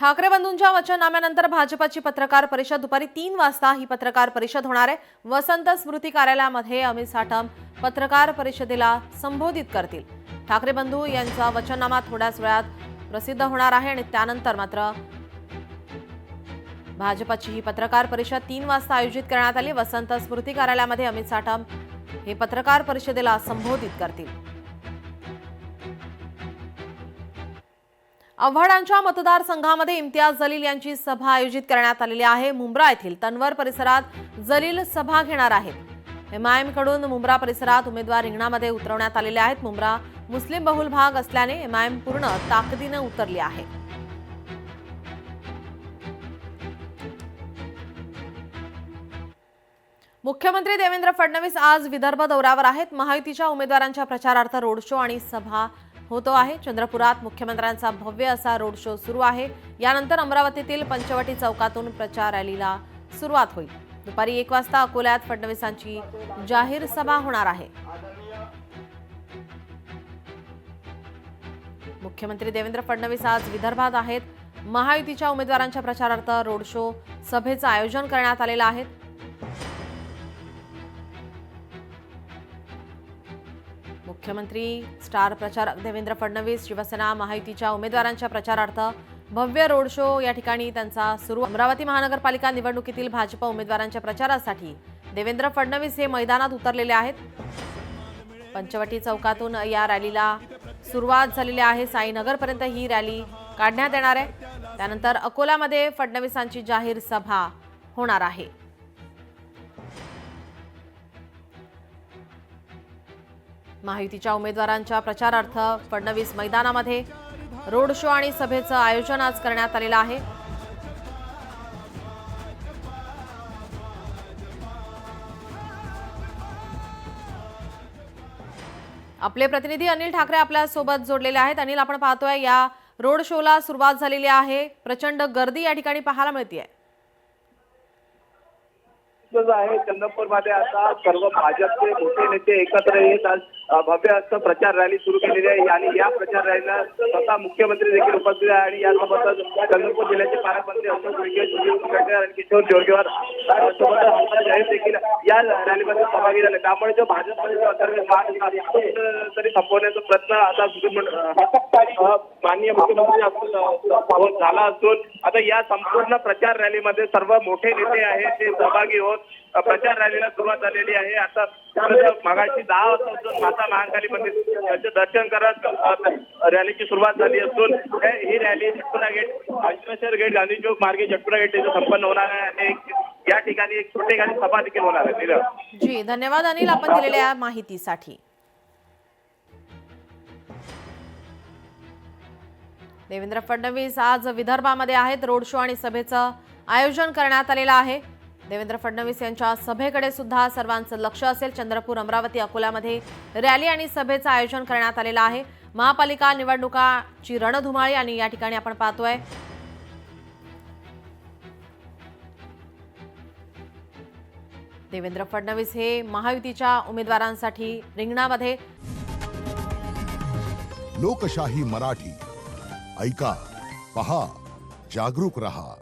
ठाकरे बंधूंच्या वचननाम्यानंतर भाजपची पत्रकार परिषद दुपारी 3 वाजता ही पत्रकार परिषद होणार आहे। वसंत स्मृती कार्यालयामध्ये अमित साटम पत्रकार परिषदेला संबोधित करतील। ठाकरे बंधू यांचा वचननामा थोड्याच वेळात प्रसिद्ध होणार आहे आणि त्यानंतर मात्र भाजपची ही पत्रकार परिषद 3 वाजता आयोजित करण्यात आली। वसंत स्मृती कार्यालयामध्ये अमित साटम हे पत्रकार परिषदेला संबोधित करतील। आव्हाडांच्या मतदारसंघामध्ये इम्तियाज जलील यांची सभा आयोजित करण्यात आलेली आहे। मुंब्रा येथील तनवर परिसरात जलील सभा घेणार आहेत। एमआयएम कडून मुंब्रा परिसरात उमेदवार रिंगणामध्ये उतरवण्यात आलेले आहेत। मुंब्रा मुस्लिम बहुल भाग असल्याने एमआयएम पूर्ण ताकदीने उतरली आहे। मुख्यमंत्री देवेंद्र फडणवीस आज विदर्भ दौऱ्यावर आहेत। महायुतीच्या उमेदवारांच्या प्रचारार्थ रोड शो आणि सभा होतो आहे। चंद्रपुरात मुख्यमंत्र्यांचा भव्य असा रोड शो सुरू आहे। यानंतर अमरावतीतील पंचवटी चौकातून प्रचार रॅलीला सुरुवात होईल। दुपारी 1 वाजता अकोल्यात फडणवीसांची जाहीर सभा होणार आहे। मुख्यमंत्री देवेंद्र फडणवीस आज विदर्भात आहेत। महायुतीच्या उमेदवारांच्या प्रचारार्थ रोड शो सभेचं आयोजन करण्यात आलेलं आहे। मुख्यमंत्री स्टार प्रचारक देवेंद्र फडणवीस शिवसेना महायुतीच्या उमेदवारांच्या प्रचारार्थ भव्य रोड शो या ठिकाणी त्यांचा सुरू। अमरावती महानगरपालिका निवडणुकीतील भाजप उमेदवारांच्या प्रचारासाठी देवेंद्र फडणवीस हे मैदानात उतरलेले आहेत। पंचवटी चौकातून या रॅलीला सुरुवात झालेली आहे। साईनगरपर्यंत ही रॅली काढण्यात येणार आहे। त्यानंतर अकोल्यामध्ये फडणवीसांची जाहीर सभा होणार आहे। महायुतीच्या उमेदवारांच्या प्रचारार्थ फडणवीस मैदानामध्ये रोड शो आणि सभेचं आयोजन आज करण्यात आलेलं आहे। आपले प्रतिनिधी अनिल ठाकरे आपल्या सोबत जोडलेले आहेत। अनिल, आपण पाहतोय या रोड शोला सुरुवात झालेली आहे। प्रचंड गर्दी या ठिकाणी पाहायला मिळते आहे। आहे चंद्रपूरमध्ये आता सर्व भाजपचे मोठे नेते एकत्र येत आज भव्य असं प्रचार रॅली सुरू केलेली आहे आणि या प्रचार रॅलीला स्वतः मुख्यमंत्री देखील उपस्थित आहे आणि यासोबतच चंद्रपूर जिल्ह्याचे पालकमंत्री अशोक उईके, सुनील मुनगंटीवार आणि किशोर जोरगेवार सोबतच हसन जाहीर देखील या रॅलीमध्ये सहभागी झाले। त्यामुळे जो भाजपमध्ये जो अंतर्गत तरी संपवण्याचा प्रयत्न आता माननीय मुख्यमंत्री झाला असून आता या संपूर्ण प्रचार रॅलीमध्ये सर्व मोठे नेते आहेत ते सहभागी होत प्रचार रॅलीला सुरुवात झालेली आहे। आता मागाशी 10 वाजता माता महाकाली मंदिर दर्शन करत रॅलीची सुरुवात झाली असून ही rally Jatpura gate, Ankleshwar gate, Gandhi Chowk मार्गे जटपुरा गेट येथे संपन्न होणार आहे आणि या ठिकाणी एक छोटेखानी सभा देखील होणार आहे। जी, धन्यवाद अनिल आपण दिलेल्या माहितीसाठी। देवेंद्र फडणवीस आज विदर्भामध्ये आहेत। रोड शो आणि सभेचं आयोजन करण्यात आलेलं आहे। देवेंद्र फडणवीस यांच्या सभेकडे सुद्धा सर्वांचं लक्ष असेल। चंद्रपूर, अमरावती, अकोल्यामध्ये रॅली आणि सभेचं आयोजन करण्यात आलेलं आहे। महापालिका निवडणुकाची रणधुमाळी आणि या ठिकाणी आपण पाहतोय देवेंद्र फडणवीस हे महायुतीच्या उमेदवारांसाठी रिंगणामध्ये। लोकशाही मराठी ऐका, पहा, जागरूक रहा।